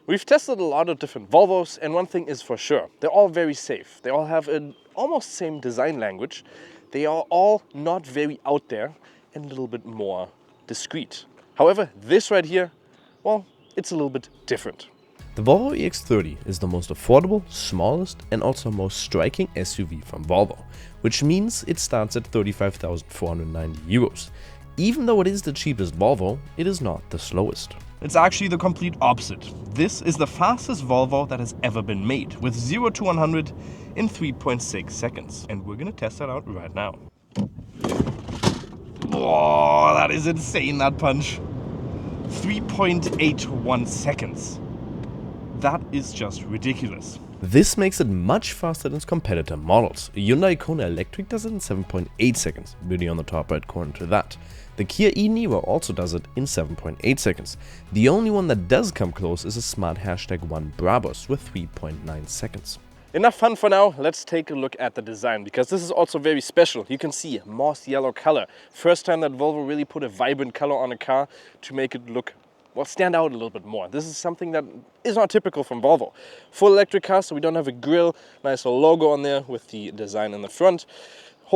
We've tested a lot of different Volvos, and one thing is for sure, they're all very safe. They all have an almost same design language. They are all not very out there and a little bit more discreet. However, this right here, well, it's a little bit different. The Volvo EX30 is the most affordable, smallest and also most striking SUV from Volvo, which means it starts at 35,490 euros. Even though it is the cheapest Volvo, it is not the slowest. It's actually the complete opposite. This is the fastest Volvo that has ever been made, with 0 to 100 in 3.6 seconds. And we're gonna test that out right now. Oh, that is insane, that punch. 3.81 seconds. That is just ridiculous. This makes it much faster than its competitor models. A Hyundai Kona Electric does it in 7.8 seconds, really on the top right corner to that. The Kia e-Niro also does it in 7.8 seconds. The only one that does come close is a smart #1 Brabus with 3.9 seconds. Enough fun for now, let's take a look at the design, because this is also very special. You can see moss yellow color. First time that Volvo really put a vibrant color on a car to make it look, well, stand out a little bit more. This is something that is not typical from Volvo. Full electric car, so we don't have a grille, nice little logo on there with the design in the front.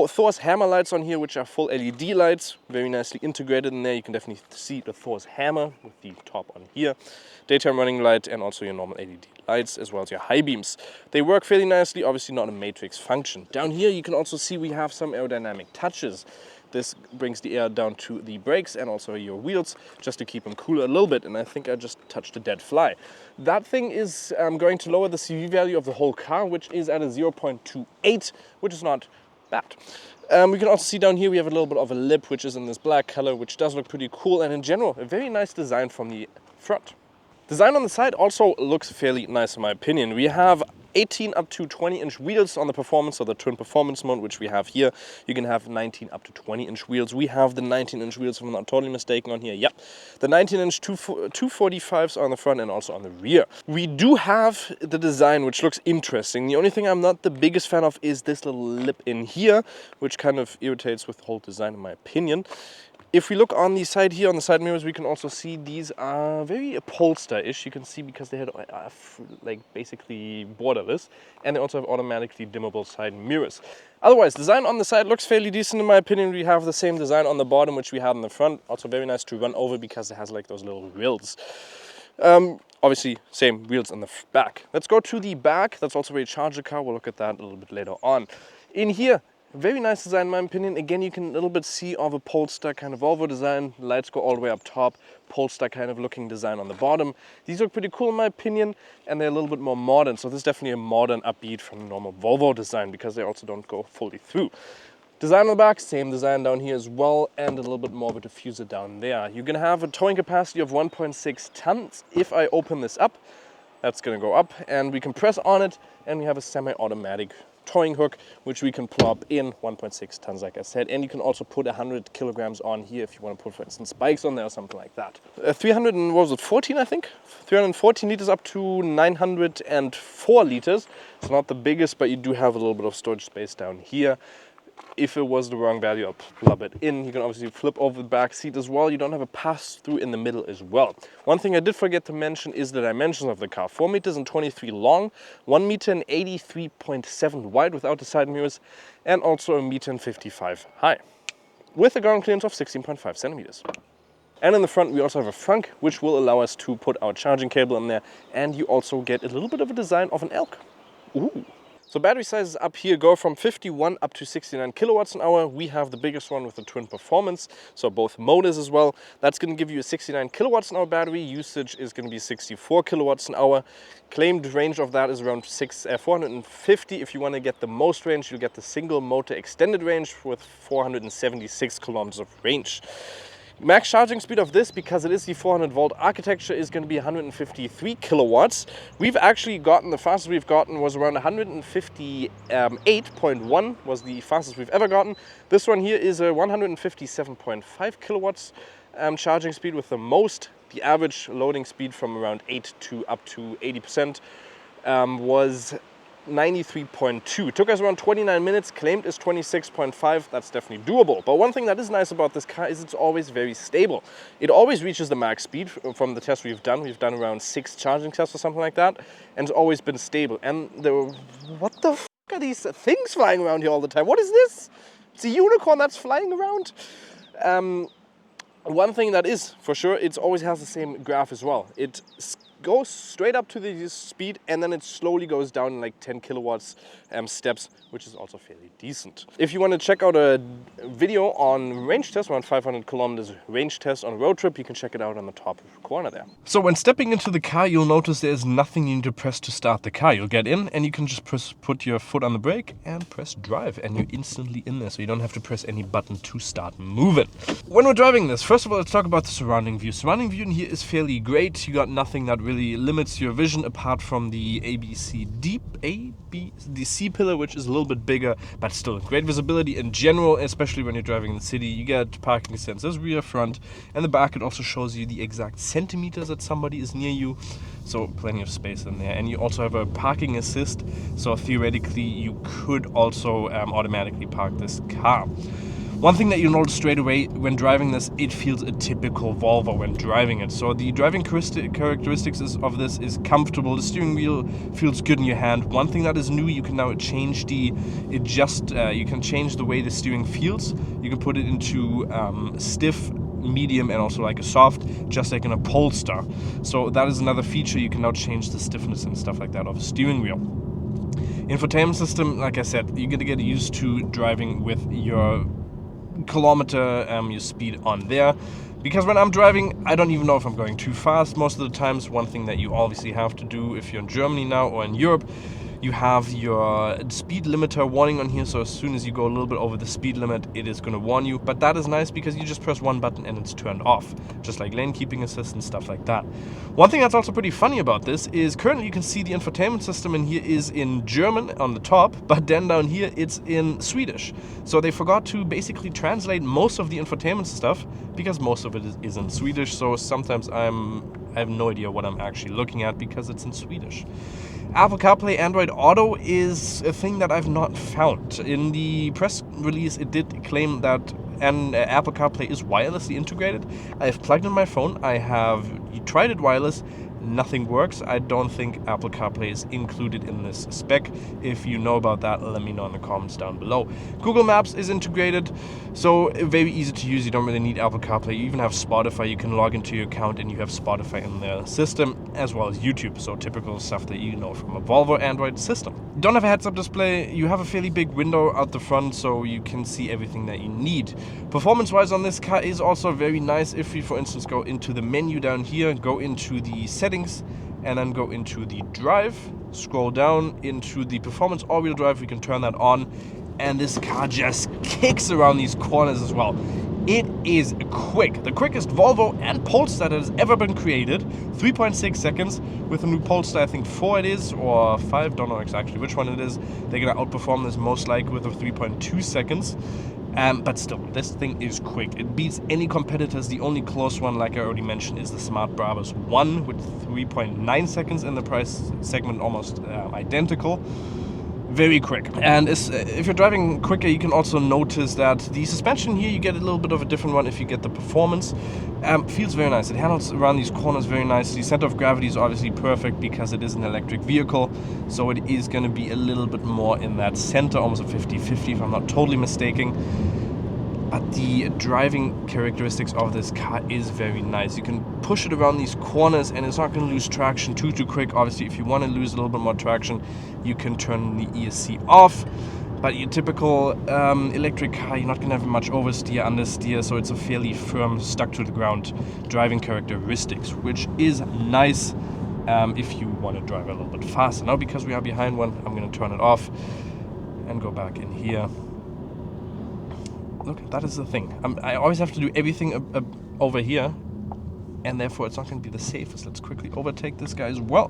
Thor's hammer lights on here, which are full LED lights, very nicely integrated in there. You can definitely see the Thor's hammer with the top on here. Daytime running light and also your normal LED lights as well as your high beams. They work fairly nicely, obviously not a matrix function. Down here you can also see we have some aerodynamic touches. This brings the air down to the brakes and also your wheels just to keep them cooler a little bit, and I think I just touched a dead fly. That thing is going to lower the CV value of the whole car, which is at a 0.28, which is not bad. We can also see down here we have a little bit of a lip, which is in this black color, which does look pretty cool, and in general a very nice design from the front. Design on the side also looks fairly nice in my opinion. We have 18 up to 20-inch wheels on the Performance, or the Twin Performance mode, which we have here. You can have 19 up to 20-inch wheels. We have the 19-inch wheels, if I'm not totally mistaken, on here. Yep, the 19-inch 245s on the front and also on the rear. We do have the design, which looks interesting. The only thing I'm not the biggest fan of is this little lip in here, which kind of irritates with the whole design in my opinion. If we look on the side here, on the side mirrors, we can also see these are very upholster-ish. You can see because they had like basically borderless, and they also have automatically dimmable side mirrors. Otherwise, design on the side looks fairly decent in my opinion. We have the same design on the bottom, which we have in the front. Also very nice to run over because it has like those little wheels. Obviously, same wheels in the back. Let's go to the back. That's also a charger car. We'll look at that a little bit later on. In here, very nice design in my opinion. Again, you can a little bit see of a Polestar kind of Volvo design. Lights go all the way up top. Polestar kind of looking design on the bottom. These look pretty cool in my opinion, and they're a little bit more modern. So this is definitely a modern upbeat from the normal Volvo design, because they also don't go fully through. Design on the back, same design down here as well, and a little bit more of a diffuser down there. You're gonna have a towing capacity of 1.6 tons. If I open this up, that's gonna go up, and we can press on it, and we have a semi-automatic towing hook, which we can plop in 1.6 tons, like I said, and you can also put 100 kilograms on here if you want to put, for instance, bikes on there or something like that. 314, I think? 314 liters up to 904 liters. It's not the biggest, but you do have a little bit of storage space down here. If it was the wrong value, I'll plug it in. You can obviously flip over the back seat as well. You don't have a pass-through in the middle as well. One thing I did forget to mention is the dimensions of the car. 4 meters and 23 long, 1 meter and 83.7 wide without the side mirrors, and also 1 meter and 55 high, with a ground clearance of 16.5 centimeters. And in the front, we also have a frunk, which will allow us to put our charging cable in there, and you also get a little bit of a design of an elk. Ooh. So battery sizes up here go from 51 up to 69 kilowatts an hour. We have the biggest one with the Twin Performance, so both motors as well. That's going to give you a 69 kilowatts an hour battery. Usage is going to be 64 kilowatts an hour. Claimed range of that is around 450. If you want to get the most range, you'll get the single motor extended range with 476 kilometers of range. Max charging speed of this, because it is the 400 volt architecture, is going to be 153 kilowatts. We've actually gotten, the fastest we've gotten was around 158.1 was the fastest we've ever gotten. This one here is a 157.5 kilowatts charging speed with the most. The average loading speed from around 8 to up to 80% was 93.2. Took us around 29 minutes, claimed is 26.5. That's definitely doable. But one thing that is nice about this car is it's always very stable. It always reaches the max speed from the tests we've done. We've done around 6 charging tests or something like that, and it's always been stable. And what the f are these things flying around here all the time? What is this? It's a unicorn that's flying around. One thing that is for sure, it always has the same graph as well. It goes straight up to the speed and then it slowly goes down in like 10 kilowatts steps, which is also fairly decent. If you want to check out a video on range test, around 500 kilometers range test on a road trip, you can check it out on the top corner there. So when stepping into the car, you'll notice there's nothing you need to press to start the car. You'll get in and you can just put your foot on the brake and press drive, and you're instantly in there, so you don't have to press any button to start moving. When we're driving this, first of all, let's talk about the surrounding view. Surrounding view in here is fairly great. You got nothing that really limits your vision apart from the the C pillar, which is a little bit bigger, but still great visibility in general, especially when you're driving in the city. You get parking sensors, rear, front, and the back. It also shows you the exact centimeters that somebody is near you, so plenty of space in there. And you also have a parking assist, so theoretically you could also automatically park this car. One thing that you'll notice straight away when driving this, it feels a typical Volvo when driving it. So the driving characteristics of this is comfortable. The steering wheel feels good in your hand. One thing that is new, you can now change you can change the way the steering feels. You can put it into stiff, medium, and also like a soft, just like in a Polestar. So that is another feature. You can now change the stiffness and stuff like that of the steering wheel. Infotainment system, like I said, you're gonna get used to driving with your kilometer your speed on there, because when I'm driving, I don't even know if I'm going too fast most of the times. One thing that you obviously have to do if you're in Germany now or in Europe, you have your speed limiter warning on here, so as soon as you go a little bit over the speed limit, it is going to warn you. But that is nice because you just press one button and it's turned off, just like lane keeping assist and stuff like that. One thing that's also pretty funny about this is currently you can see the infotainment system in here is in German on the top, but then down here it's in Swedish. So they forgot to basically translate most of the infotainment stuff because most of it is in Swedish. So sometimes I have no idea what I'm actually looking at because it's in Swedish. Apple CarPlay Android Auto is a thing that I've not found. In the press release, it did claim that Apple CarPlay is wirelessly integrated. I've plugged in my phone. I have tried it wireless. Nothing works. I don't think Apple CarPlay is included in this spec. If you know about that, let me know in the comments down below. Google Maps is integrated, so very easy to use. You don't really need Apple CarPlay. You even have Spotify. You can log into your account and you have Spotify in the system, as well as YouTube. So typical stuff that you know from a Volvo Android system. You don't have a heads-up display. You have a fairly big window out the front, so you can see everything that you need. Performance-wise on this car is also very nice. If we, for instance, go into the menu down here, go into the settings, and then go into the drive, scroll down into the performance all-wheel drive, we can turn that on, and this car just kicks around these corners as well. It is quick, the quickest Volvo and Polestar that has ever been created. 3.6 seconds with the new Polestar, I think 4 it is, or 5, don't know exactly which one it is. They're gonna outperform this most likely with a 3.2 seconds. But still, this thing is quick. It beats any competitors. The only close one, like I already mentioned, is the Smart Brabus 1 with 3.9 seconds in the price segment, almost identical. Very quick. And if you're driving quicker, you can also notice that the suspension here, you get a little bit of a different one if you get the performance. Feels very nice. It handles around these corners very nicely. Center of gravity is obviously perfect because it is an electric vehicle, so it is going to be a little bit more in that center, almost a 50-50 if I'm not totally mistaken. But the driving characteristics of this car is very nice. You can push it around these corners and it's not going to lose traction too quick. Obviously, if you want to lose a little bit more traction, you can turn the ESC off. But your typical electric car, you're not going to have much oversteer, understeer, so it's a fairly firm, stuck to the ground driving characteristics, which is nice if you want to drive a little bit faster. Now, because we are behind one, I'm going to turn it off and go back in here. Look, that is the thing. I always have to do everything over here, and therefore it's not going to be the safest. Let's quickly overtake this guy as well.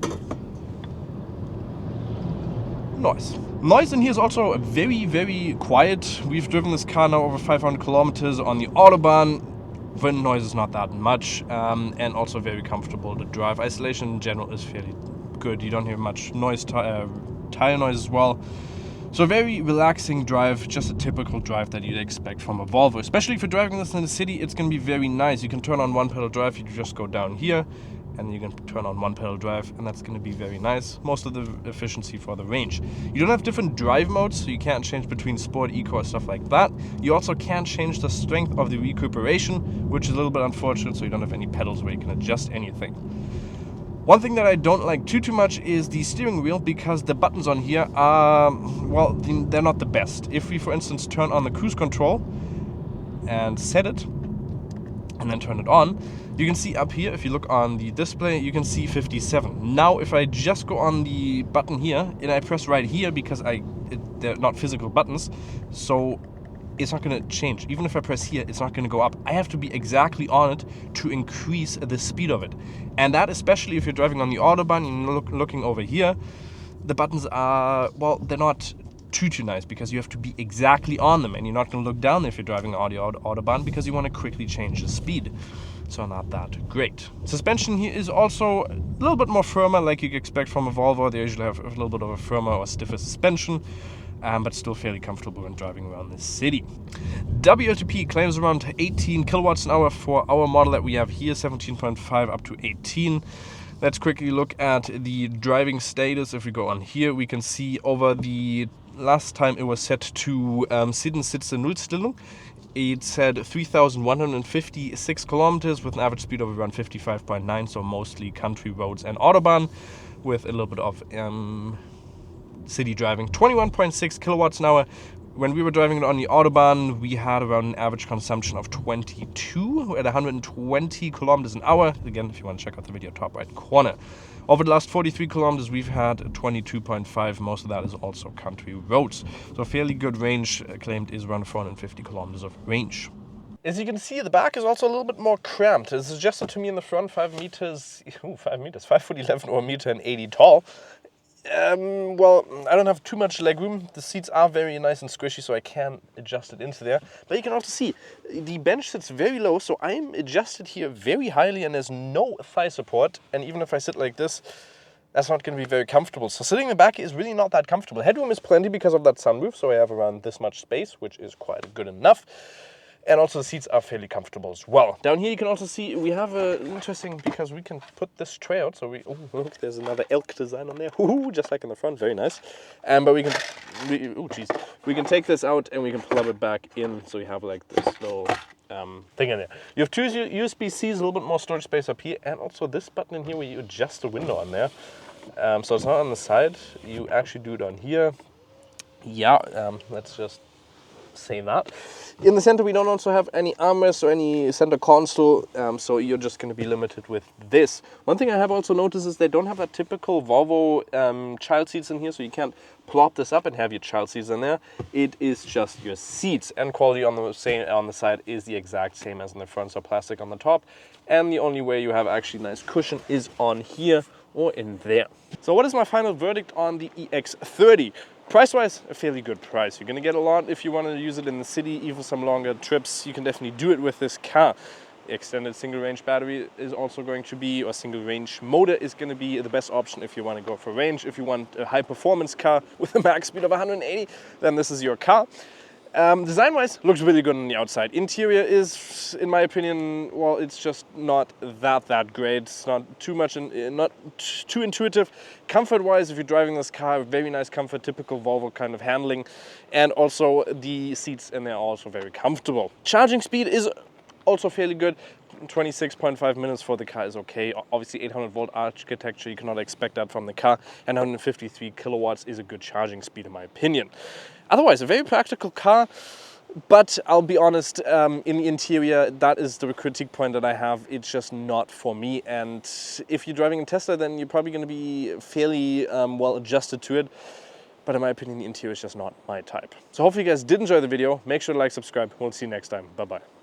Noise in here is also very, very quiet. We've driven this car now over 500 kilometers on the Autobahn. Wind noise is not that much, and also very comfortable to drive. Isolation in general is fairly good. You don't hear much noise tire noise as well. So a very relaxing drive, just a typical drive that you'd expect from a Volvo. Especially if you're driving this in the city, it's going to be very nice. You can turn on one pedal drive, you just go down here, and you can turn on one pedal drive, and that's going to be very nice. Most of the efficiency for the range. You don't have different drive modes, so you can't change between sport, eco, or stuff like that. You also can't change the strength of the recuperation, which is a little bit unfortunate, so you don't have any pedals where you can adjust anything. One thing that I don't like too much is the steering wheel, because the buttons on here are, well, they're not the best. If we, for instance, turn on the cruise control and set it, and then turn it on, you can see up here, if you look on the display, you can see 57. Now, if I just go on the button here, and I press right here, because they're not physical buttons, so it's not going to change. Even if I press here, it's not going to go up. I have to be exactly on it to increase the speed of it. And that, especially if you're driving on the Autobahn, you're looking over here, the buttons are, well, they're not too nice, because you have to be exactly on them, and you're not going to look down if you're driving on the Autobahn, because you want to quickly change the speed. So not that great. Suspension here is also a little bit more firmer, like you expect from a Volvo. They usually have a little bit of a firmer or stiffer suspension. But still fairly comfortable when driving around the city. WLTP claims around 18 kilowatts an hour for our model that we have here, 17.5 up to 18. Let's quickly look at the driving status. If we go on here, we can see over the last time it was set to Sitze Nullstellung. It said 3,156 kilometers with an average speed of around 55.9, so mostly country roads and Autobahn, with a little bit of city driving. 21.6 kilowatts an hour. When we were driving it on the Autobahn, we had around an average consumption of 22 at 120 kilometers an hour. Again, if you want to check out the video, top right corner. Over the last 43 kilometers, we've had 22.5. Most of that is also country roads. So fairly good range. Claimed is around 450 kilometers of range. As you can see, the back is also a little bit more cramped. It's suggested to me in the front 5 meters, 5 foot 11 or 1.80 meters tall. Well, I don't have too much leg room. The seats are very nice and squishy, so I can adjust it into there. But you can also see the bench sits very low, so I'm adjusted here very highly, and there's no thigh support. And even if I sit like this, that's not going to be very comfortable. So sitting in the back is really not that comfortable. Headroom is plenty because of that sunroof, so I have around this much space, which is quite good enough. And also the seats are fairly comfortable as well. Down here you can also see we have a interesting, because we can put this tray out. So oh look, there's another elk design on there. Ooh, just like in the front, very nice. But we can take this out and we can plug it back in. So we have like this little thing in there. You have two USB-Cs, a little bit more storage space up here, and also this button in here where you adjust the window on there. So it's not on the side. You actually do it on here. Yeah, let's just say that. In the center we don't also have any armrests or any center console, so you're just going to be limited with this. One thing I have also noticed is they don't have a typical Volvo child seats in here, so you can't plop this up and have your child seats in there. It is just your seats, and quality on the side is the exact same as in the front, so plastic on the top, and the only way you have actually nice cushion is on here or in there. So what is my final verdict on the EX30? Price-wise, a fairly good price. You're going to get a lot if you want to use it in the city, even some longer trips. You can definitely do it with this car. The extended single-range battery is also going to be, or single-range motor is going to be the best option if you want to go for range. If you want a high-performance car with a max speed of 180, then this is your car. Design-wise, looks really good on the outside. Interior is, in my opinion, well, it's just not that great. It's not too much, not too intuitive. Comfort-wise, if you're driving this car, very nice comfort, typical Volvo kind of handling, and also the seats in there are also very comfortable. Charging speed is also fairly good. 26.5 minutes for the car is okay. Obviously 800 volt architecture, you cannot expect that from the car, and 153 kilowatts is a good charging speed in my opinion. Otherwise, a very practical car, but I'll be honest, in the interior, that is the critique point that I have. It's just not for me, and if you're driving a Tesla, then you're probably going to be fairly well adjusted to it. But in my opinion, the interior is just not my type. So hopefully you guys did enjoy the video. Make sure to like, subscribe. We'll see you next time. Bye-bye.